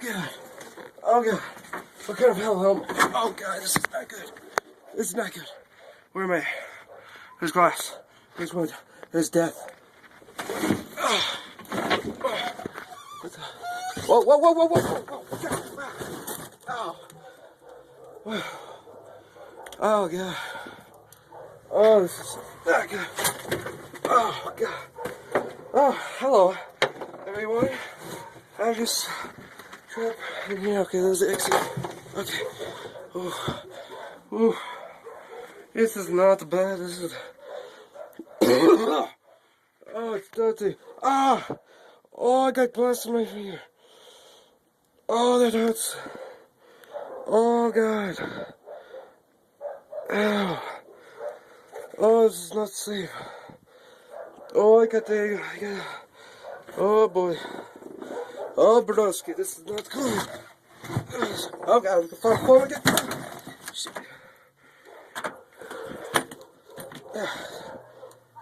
God. Oh God. What kind of hell helmet? Oh God, this is not good. This is not good. Where am I? There's glass. There's wood. There's death. Oh. What the? Whoa, whoa, whoa, whoa, whoa, whoa, whoa. Oh. Oh God. Oh, this is not good. Oh God. Oh, hello, everyone. I just tripped in here. Okay, there's the exit. Okay. Oh. Ooh. This is not bad. This is. Oh, it's dirty. Ah! Oh, I got glass in my finger. Oh, that hurts. Oh, God. Ow. Oh, this is not safe. Oh, I got the. Oh, boy. Oh, Brodowski, this is not good. Oh, God, we can find a phone again. Shit.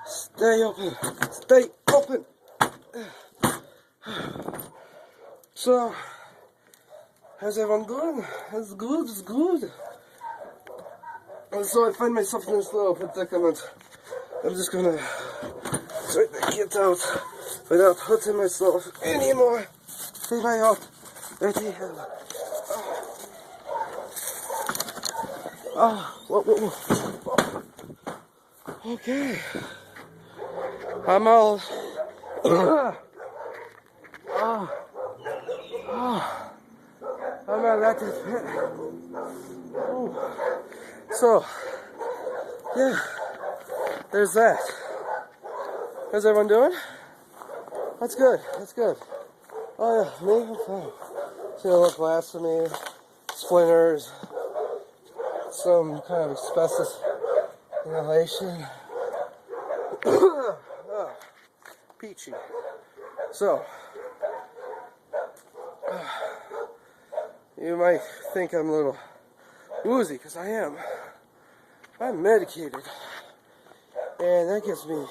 Stay open. Stay open. So, how's everyone doing? It's good, it's good. And so I find myself in this little predicament. I'm just gonna try to get out without hurting myself anymore. See my out. Dirty hell. Oh, whoa, whoa, whoa. Okay. I'm all. I'm not at this pit. So, yeah, there's that. How's everyone doing? That's good. That's good. Oh yeah, me, I'm fine. See a little blasphemy, splinters, some kind of asbestos inhalation. Oh, peachy. So, you might think I'm a little woozy, because I am. I'm medicated. And that gets me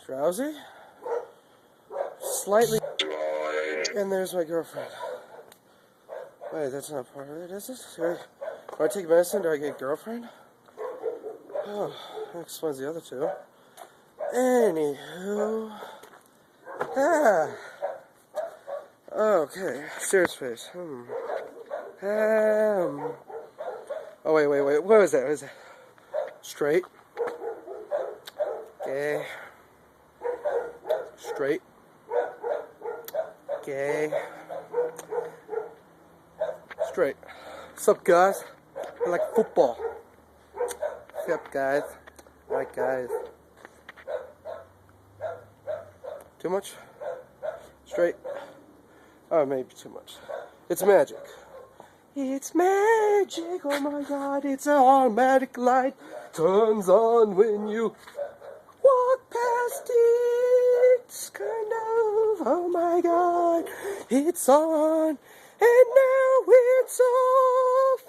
drowsy, slightly, and there's my girlfriend. Wait, that's not part of it, is it? When I take medicine, do I get girlfriend? Oh, that explains the other two. Anywho. Ah. Okay, serious face. Oh, wait. What was that? What was that? Straight. Gay. Straight. Gay. Straight. What's up, guys? I like football. What's up, guys? I like guys. Too much? Straight. Oh, maybe too much. It's magic. It's magic, oh my God, it's an automatic light. Turns on when you walk past it. It's kind of, oh my God, it's on, and now it's off.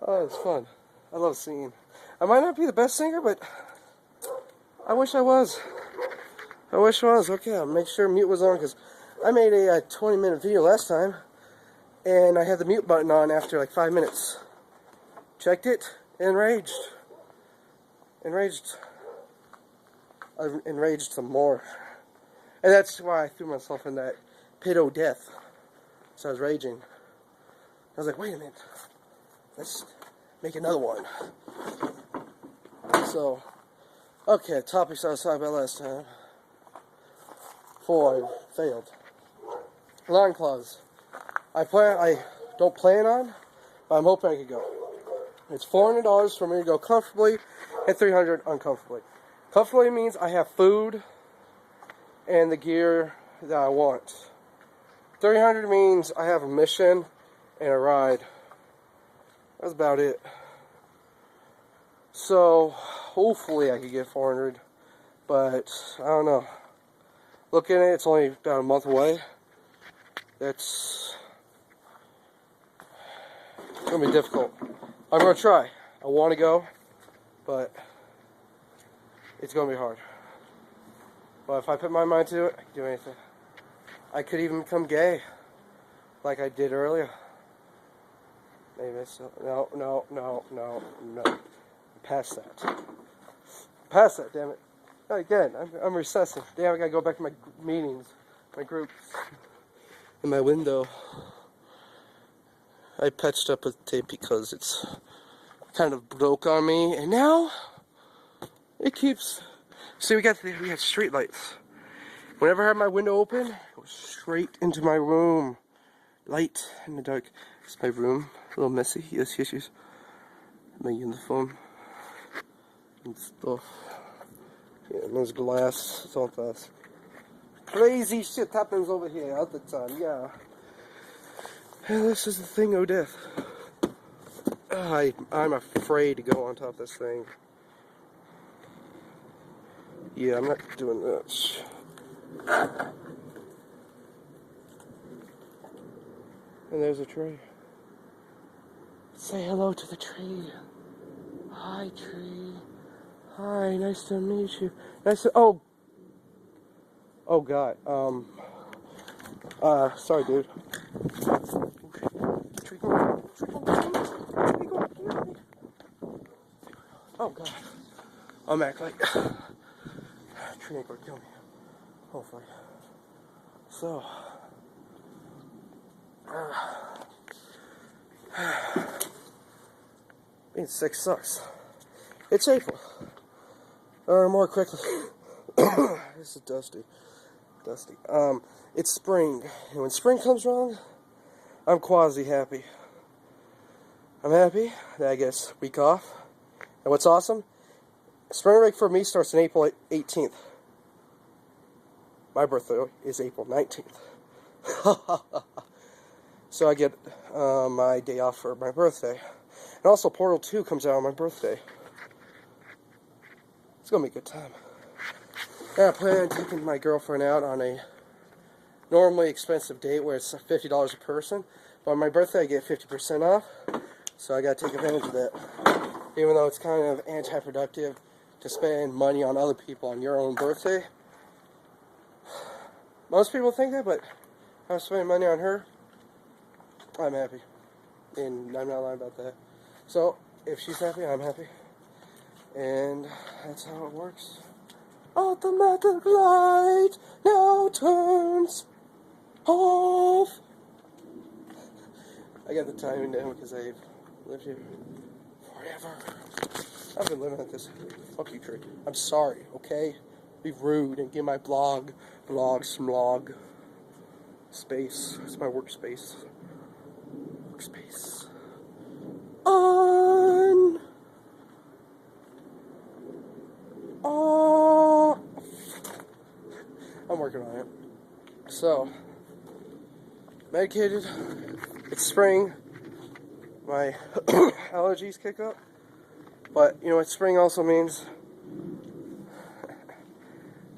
Oh, it's fun. I love singing. I might not be the best singer, but I wish I was. Okay, I'll make sure mute was on, because I made a 20-minute video last time, and I had the mute button on after like 5 minutes. Checked it, enraged some more. And that's why I threw myself in that pit of death. So I was raging. I was like, wait a minute, let's make another one. So, okay, topics I was talking about last time. Before I failed. Line clause. I don't plan on, but I'm hoping I could go. It's $400 for me to go comfortably, and $300 uncomfortably. Comfortably means I have food and the gear that I want. $300 means I have a mission and a ride. That's about it. So, hopefully I could get $400, but I don't know. Looking at it, it's only about a month away. It's going to be difficult. I'm going to try. I want to go, but it's going to be hard. But if I put my mind to it, I can do anything. I could even become gay, like I did earlier. Maybe so. No. Past that. Past that, damn it. Again, I'm recessing. Damn, I gotta go back to my meetings, my groups. In my window, I patched up with tape because it's kind of broke on me, and now it keeps. See, we got street lights. Whenever I have my window open, it goes straight into my room. Light in the dark. It's my room. A little messy. Yes. My uniform and stuff. Yeah, and there's glass. It's all glass. Crazy shit happens over here all the time. Yeah. And this is the thing of death. I'm afraid to go on top of this thing. Yeah, I'm not doing this. And there's a tree. Say hello to the tree. Hi, tree. Hi, nice to meet you. Oh God. Sorry, dude. Tree going. Oh God. I'm acting like tree ain't gonna kill me. Hopefully. So. Being sick sucks. It's April. Or more quickly. This is dusty. It's spring. And when spring comes around, I'm quasi happy. I'm happy that I get a week off. And what's awesome? Spring break for me starts on April 18th. My birthday is April 19th. So I get my day off for my birthday. And also Portal 2 comes out on my birthday. It's going to be a good time. And I plan on taking my girlfriend out on a normally expensive date where it's $50 a person. But on my birthday I get 50% off. So I got to take advantage of that. Even though it's kind of anti-productive to spend money on other people on your own birthday. Most people think that, but I'm spending money on her. I'm happy. And I'm not lying about that. So, if she's happy, I'm happy. And that's how it works. Automatic light now turns off. I got the timing down because I've lived here forever. I've been living at this. Fuck you, tree. I'm sorry, okay? Be rude and give my blog space. It's my workspace. On. Oh. I'm working on it. So, medicated. It's spring. My allergies kick up. But you know what spring also means?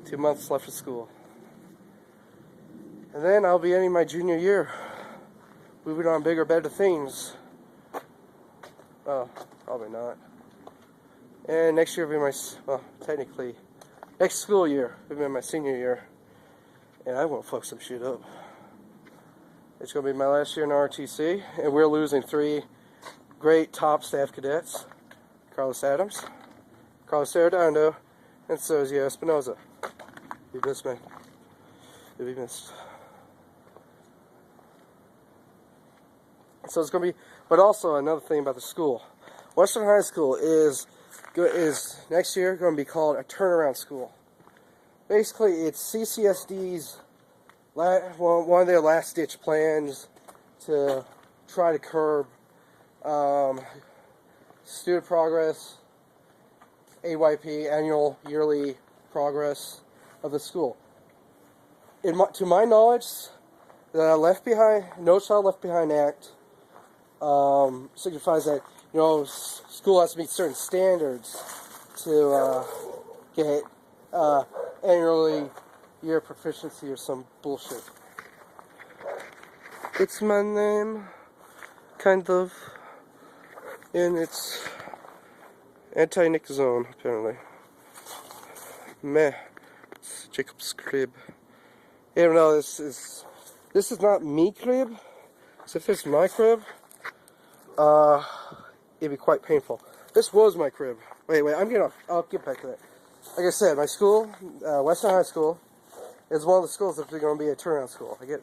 2 months left of school. And then I'll be ending my junior year. Moving on bigger, better things. Well, probably not. And next year will be my, well, technically, next school year will be my senior year. And I won't fuck some shit up. It's going to be my last year in ROTC. And we're losing 3 great top staff cadets. Carlos Adams, Carlos Arredondo, and Sergio Espinoza. You missed me. You'll be missed. So it's going to be, but also another thing about the school. Western High School is next year going to be called a turnaround school. Basically, it's CCSD's one of their last-ditch plans to try to curb student progress, AYP, annual yearly progress of the school. To my knowledge, the No Child Left Behind Act signifies that, you know, school has to meet certain standards to get annually year proficiency or some bullshit. It's my name, kind of, and it's anti-Nick zone, apparently. Meh. It's Jacob's crib. Even though this is This is not me crib. So if this is my crib, it'd be quite painful. This was my crib. Wait, I'll get back to that. Like I said, my school, Western High School, is one of the schools that's going to be a turnaround school. I think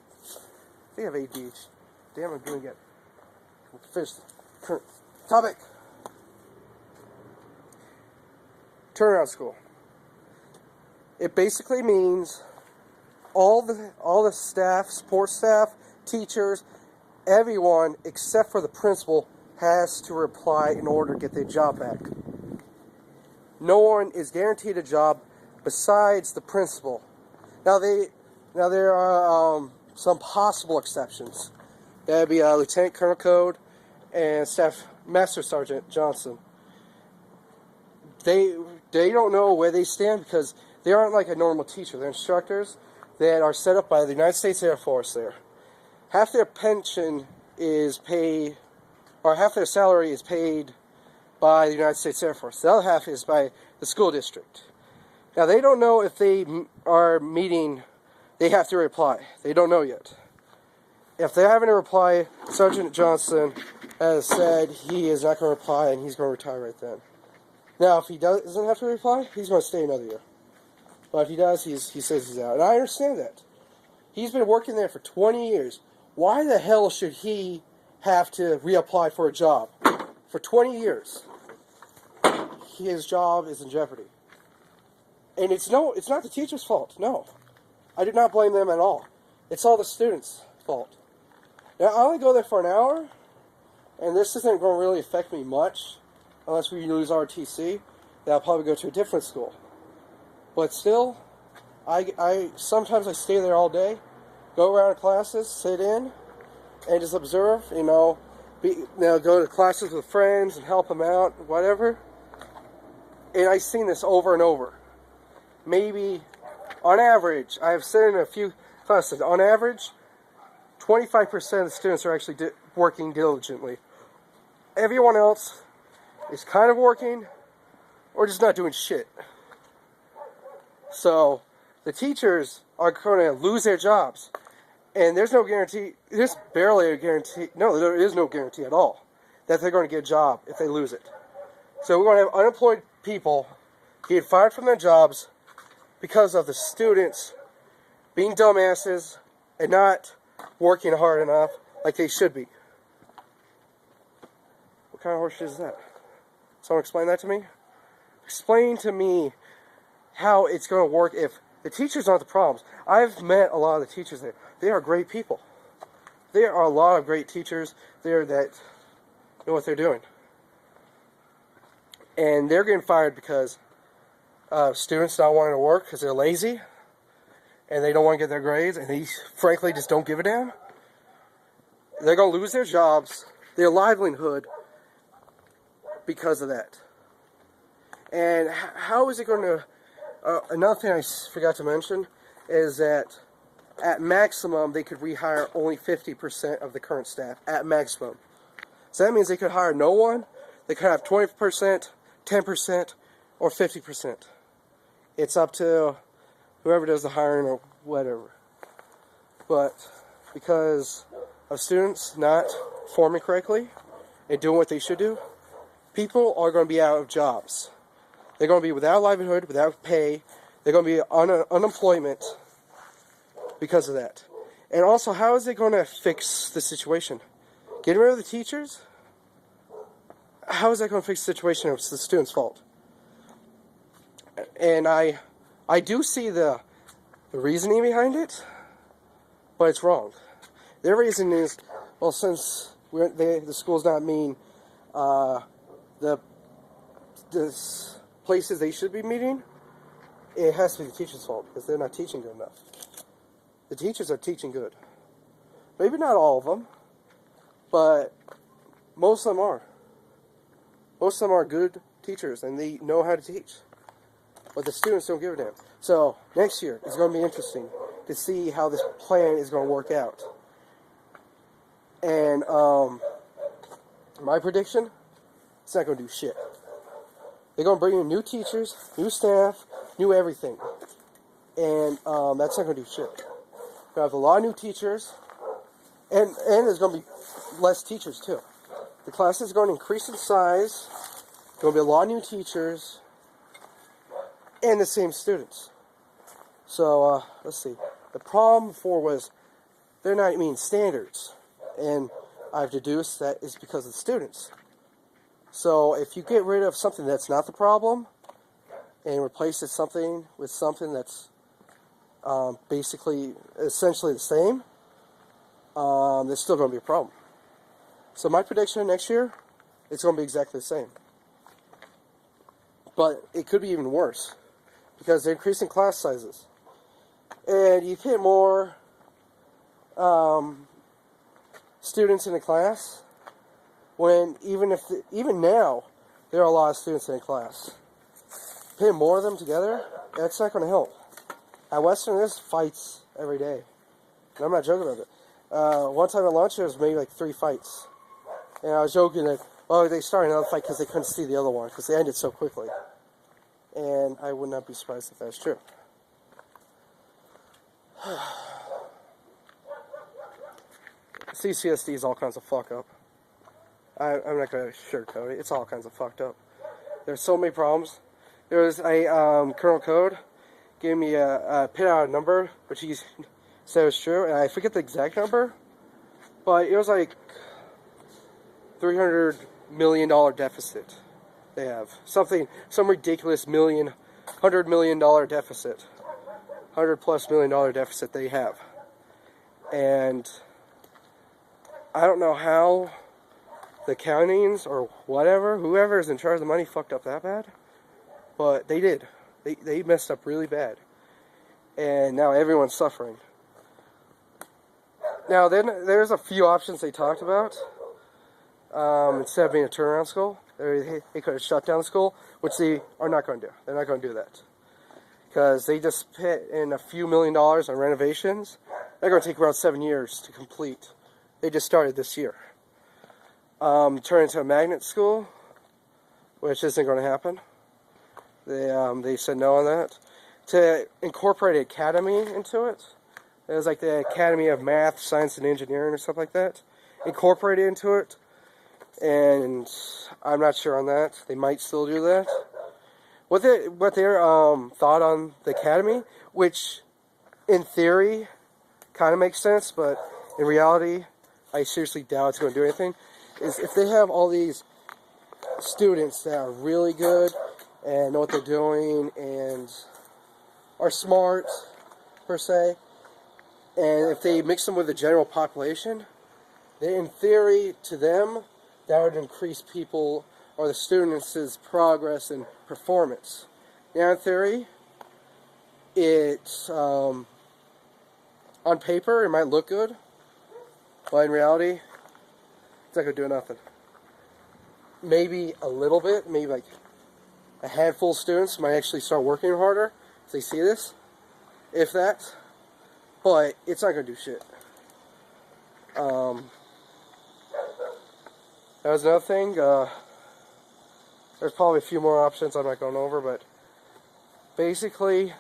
I have ADHD. Damn, I'm doing it. Finish the current topic. Turnaround school. It basically means all the staff, support staff, teachers, everyone except for the principal has to reply in order to get their job back. No one is guaranteed a job besides the principal. Now there are some possible exceptions. That'd be Lieutenant Colonel Code and Staff Master Sergeant Johnson. They don't know where they stand because they aren't like a normal teacher. They're instructors that are set up by the United States Air Force there. Half their pension is paid, or half their salary is paid by the United States Air Force. The other half is by the school district. Now they don't know if they are meeting, they have to reply. They don't know yet. If they're having to reply, Sergeant Johnson has said he is not going to reply and he's going to retire right then. Now if he doesn't have to reply, he's going to stay another year. But if he does, he says he's out. And I understand that. He's been working there for 20 years. Why the hell should he have to reapply for a job? For 20 years. His job is in jeopardy. And it's not the teacher's fault. No. I do not blame them at all. It's all the students' fault. Now, I only go there for an hour, and this isn't going to really affect me much, unless we lose RTC. Then I'll probably go to a different school. But still, sometimes I stay there all day, go around to classes, sit in, and just observe, go to classes with friends and help them out, whatever. And I've seen this over and over. Maybe, on average, I have sat in a few classes, on average, 25% of the students are actually working diligently. Everyone else is kind of working, or just not doing shit. So, the teachers are going to lose their jobs. And there's no guarantee, there's barely a guarantee, no, there is no guarantee at all that they're going to get a job if they lose it. So we're going to have unemployed people getting fired from their jobs because of the students being dumbasses and not working hard enough like they should be. What kind of horseshit is that? Someone explain that to me? Explain to me how it's going to work if the teachers aren't the problems. I've met a lot of the teachers there. They are great people. There are a lot of great teachers there that know what they're doing. And they're getting fired because students not wanting to work because they're lazy and they don't want to get their grades and they frankly just don't give a damn. They're going to lose their jobs, their livelihood because of that. And how is it going to... another thing I forgot to mention is that at maximum they could rehire only 50% of the current staff. At maximum. So that means they could hire no one. They could have 20%, 10%, or 50%. It's up to whoever does the hiring or whatever. But because of students not forming correctly and doing what they should do, people are going to be out of jobs. They're going to be without livelihood, without pay. They're going to be unemployment because of that. And also, how is it going to fix the situation? Getting rid of the teachers? How is that going to fix the situation if it's the students' fault? And I do see the reasoning behind it, but it's wrong. Their reason is, well, since the school's not meeting the places they should be meeting, it has to be the teachers' fault because they're not teaching good enough. The teachers are teaching good. Maybe not all of them, but most of them are. Most of them are good teachers and they know how to teach. But the students don't give a damn. So next year it's going to be interesting to see how this plan is going to work out. And my prediction, it's not going to do shit. They're going to bring in new teachers, new staff, new everything. And that's not going to do shit. We have a lot of new teachers, and there's going to be less teachers too. The class is going to increase in size. There's going to be a lot of new teachers, and the same students. So let's see. The problem before was they're not meeting standards, and I've deduced that is because of the students. So if you get rid of something that's not the problem and replace it with something that's essentially the same, there's still going to be a problem. So my prediction next year, it's going to be exactly the same. But it could be even worse because they're increasing class sizes. And you get more students in a class when even now there are a lot of students in a class. Putting more of them together, that's not going to help. At Western, there's fights every day. And I'm not joking about it. One time at lunch, there was maybe like 3 fights. And I was joking that, oh, they started another fight because they couldn't see the other one because they ended so quickly. And I would not be surprised if that's true. CCSD is all kinds of fuck up. I'm not going to sugarcoat it. It's all kinds of fucked up. There's so many problems. There was a Colonel Code gave me pit out a number, which he said was true, and I forget the exact number, but it was like $300 million deficit they have. Some ridiculous $100 million deficit. $100+ million deficit they have. And I don't know how the accountings or whoever is in charge of the money fucked up that bad, but they did. They messed up really bad. And now everyone's suffering. Now then, there's a few options they talked about. Instead of being a turnaround school, they could have shut down the school, which they are not going to do. They're not going to do that. Because they just put in a few $1 million on renovations. They're going to take around 7 years to complete. They just started this year. Turn into a magnet school, which isn't going to happen. They said no on that. To incorporate an academy into it. It was like the Academy of Math, Science, and Engineering or something like that. Incorporate it into it. And I'm not sure on that. They might still do that. What their thought on the academy, which in theory kind of makes sense, but in reality, I seriously doubt it's going to do anything, is if they have all these students that are really good and know what they're doing and are smart, per se, and if they mix them with the general population, then in theory, to them, that would increase people or the students' progress and performance. Now, in theory, it's on paper, it might look good, but in reality, it's not going to do nothing. Maybe a little bit, maybe like a handful of students might actually start working harder if they see this, if that, but it's not going to do shit. That was another thing. There's probably a few more options I'm not going over, but basically,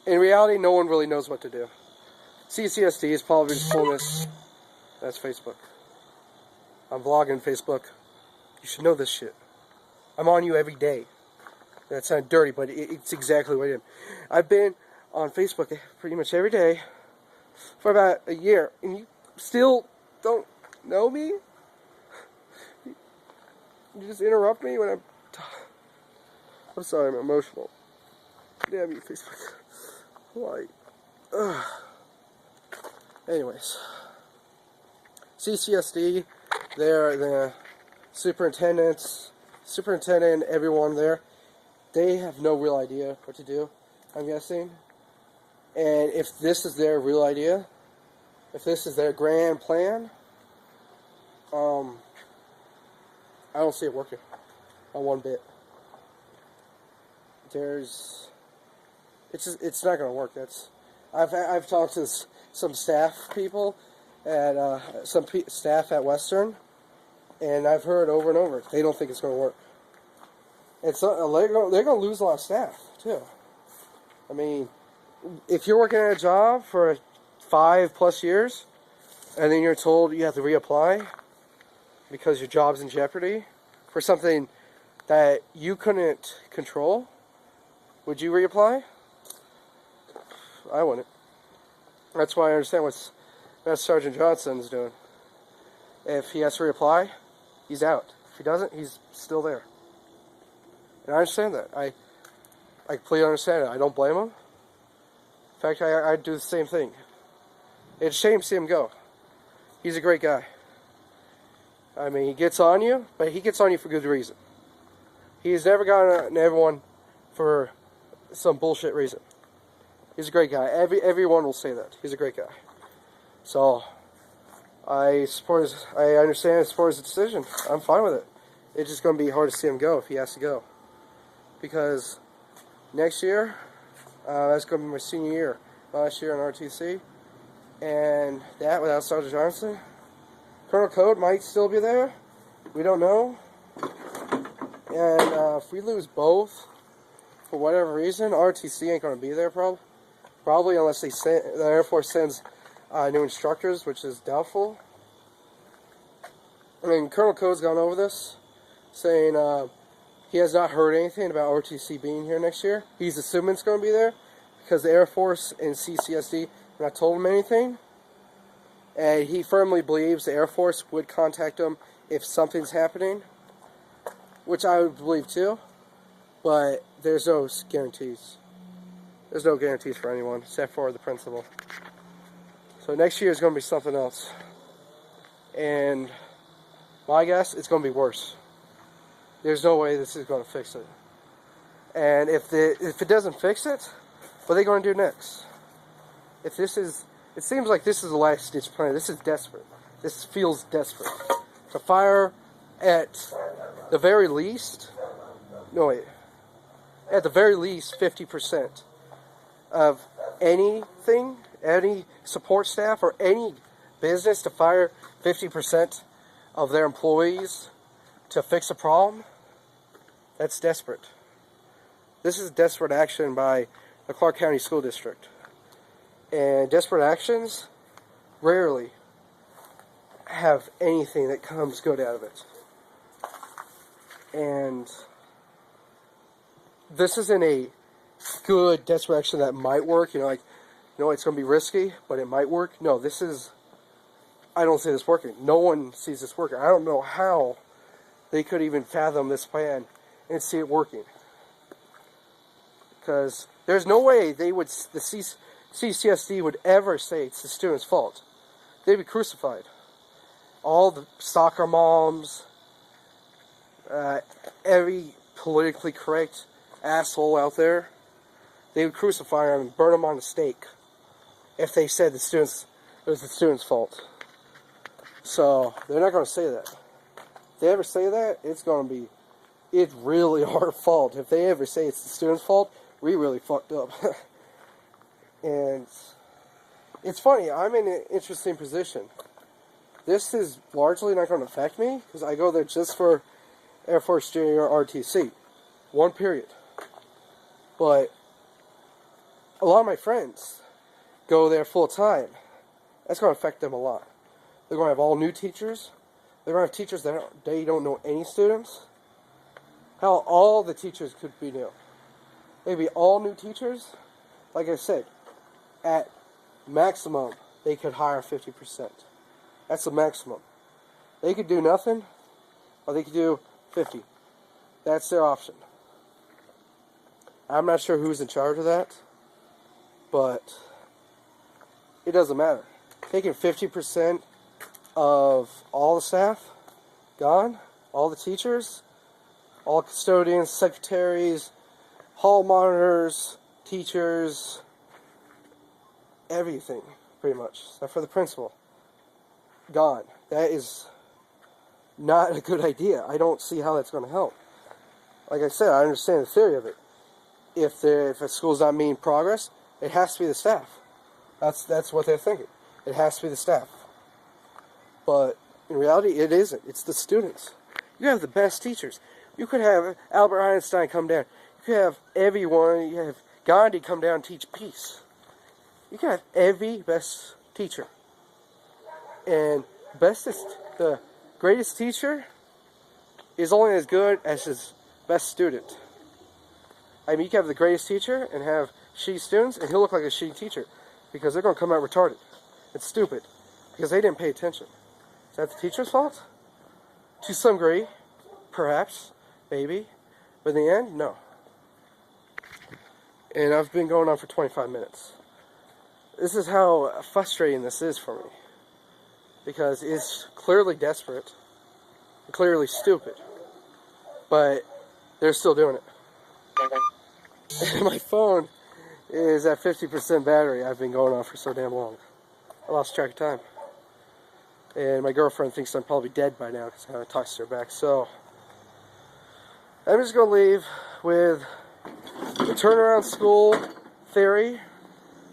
in reality, no one really knows what to do. CCSD is probably just pulling this. That's Facebook. I'm vlogging Facebook. You should know this shit. I'm on you every day. That sounds dirty, but it's exactly what I am. I've been on Facebook pretty much every day for about a year, and you still don't know me? You just interrupt me when I'm sorry, I'm emotional. Damn you, Facebook. Why? Anyways. CCSD, they're the superintendent, everyone there, they have no real idea what to do, I'm guessing. And if this is their real idea, if this is their grand plan, I don't see it working, not one bit. It's not going to work. I've talked to some staff people at staff at Western, and I've heard over and over they don't think it's going to work. They're going to lose a lot of staff too. I mean, if you're working at a job for 5+ years, and then you're told you have to reapply because your job's in jeopardy for something that you couldn't control, would you reapply? I wouldn't. That's why I understand what Sergeant Johnson's doing. If he has to reapply, he's out. If he doesn't, he's still there. And I understand that. I completely understand it. I don't blame him. In fact, I'd do the same thing. It's a shame to see him go. He's a great guy. I mean, he gets on you, but he gets on you for good reason. He's never gotten on everyone for some bullshit reason. He's a great guy. Everyone will say that. He's a great guy. So, I understand and support his decision. I'm fine with it. It's just going to be hard to see him go if he has to go. Because next year, that's going to be my senior year. Last year in RTC. And that, without Sergeant Johnson, Colonel Code might still be there. We don't know. And if we lose both, for whatever reason, RTC ain't going to be there probably unless the Air Force sends new instructors, which is doubtful. I mean, Colonel Code's gone over this, saying he has not heard anything about RTC being here next year. He's assuming it's going to be there because the Air Force and CCSD have not told him anything. And he firmly believes the Air Force would contact him if something's happening, which I would believe too, but there's no guarantees. There's no guarantees for anyone, except for the principal. So next year is going to be something else. And my guess, it's going to be worse. There's no way this is going to fix it. And if it doesn't fix it, what are they going to do next? It seems like this is the last ditch plan. This is desperate. This feels desperate. To fire at the very least, at the very least 50% of anything, any support staff or any business to fire 50% of their employees to fix a problem, that's desperate. This is desperate action by the Clark County School District. And desperate actions rarely have anything that comes good out of it. And this isn't a good desperate action that might work. It's going to be risky, but it might work. No, I don't see this working. No one sees this working. I don't know how they could even fathom this plan and see it working. Because there's no way the CCSD would ever say it's the student's fault. They'd be crucified. All the soccer moms, every politically correct asshole out there, they would crucify them and burn them on a stake if they said it was the student's fault. So they're not going to say that. If they ever say that, it's really our fault. If they ever say it's the student's fault, we really fucked up. And it's funny, I'm in an interesting position. This is largely not going to affect me because I go there just for Air Force Junior RTC. One period. But a lot of my friends go there full time. That's going to affect them a lot. They're going to have all new teachers. They're going to have teachers that they don't know any students. Hell, all the teachers could be new. Maybe all new teachers. Like I said, at maximum, they could hire 50%. That's the maximum. They could do nothing, or they could do 50. That's their option. I'm not sure who's in charge of that, but it doesn't matter. Taking 50% of all the staff, gone, all the teachers, all custodians, secretaries, hall monitors, teachers, everything, pretty much, except for the principal. Gone. That is not a good idea. I don't see how that's going to help. Like I said, I understand the theory of it. If a school's not making progress, it has to be the staff. That's what they're thinking. It has to be the staff. But in reality, it isn't. It's the students. You have the best teachers. You could have Albert Einstein come down. You could have everyone. You have Gandhi come down and teach peace. You can have every best teacher. And the greatest teacher is only as good as his best student. I mean, you can have the greatest teacher and have shitty students, and he'll look like a shitty teacher because they're going to come out retarded. It's stupid because they didn't pay attention. Is that the teacher's fault? To some degree, perhaps, maybe, but in the end, no. And I've been going on for 25 minutes. This is how frustrating this is for me. Because it's clearly desperate, clearly stupid, but they're still doing it. And my phone is at 50% battery. I've been going on for so damn long. I lost track of time. And my girlfriend thinks I'm probably dead by now because I haven't talked to her back. So, I'm just going to leave with the turnaround school theory